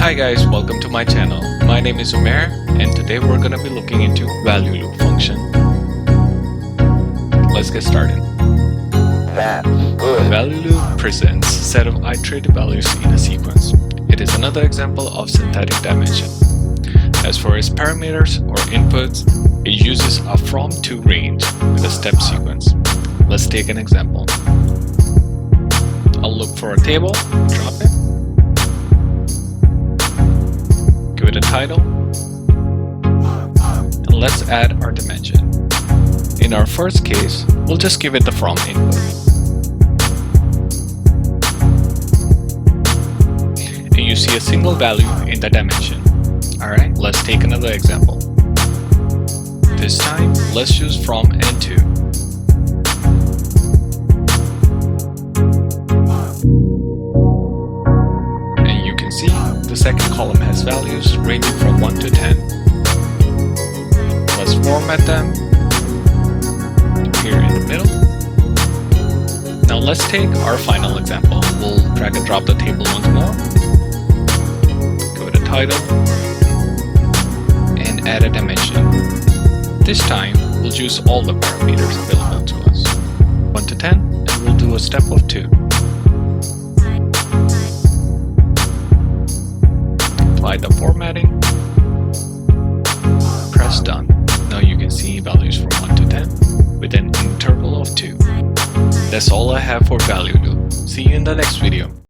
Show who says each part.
Speaker 1: Hi guys, welcome to my channel. My name is Umair and today we're going to be looking into ValueLoop function. Let's get started.
Speaker 2: That's good.
Speaker 1: ValueLoop presents a set of iterated values in a sequence. It is another example of synthetic dimension. As for its parameters or inputs, it uses a from to range with a step sequence. Let's take an example. I'll look for a table, drop it, give it a title, and let's add our dimension. In our first case, we'll just give it the from input. And you see a single value in the dimension. Alright, let's take another example. This time, let's use from and to. And you can see the second column has values ranging from 1 to 10. Let's format them here in the middle. Now let's take our final example. We'll drag and drop the table once more. Go to title and add a dimension. This time we'll use all the parameters available to us. 1 to 10, and we'll do a step of 2. Apply the formatting. Press done. Now you can see values from 1 to 10 with an interval of 2. That's all I have for ValueLoop. See you in the next video.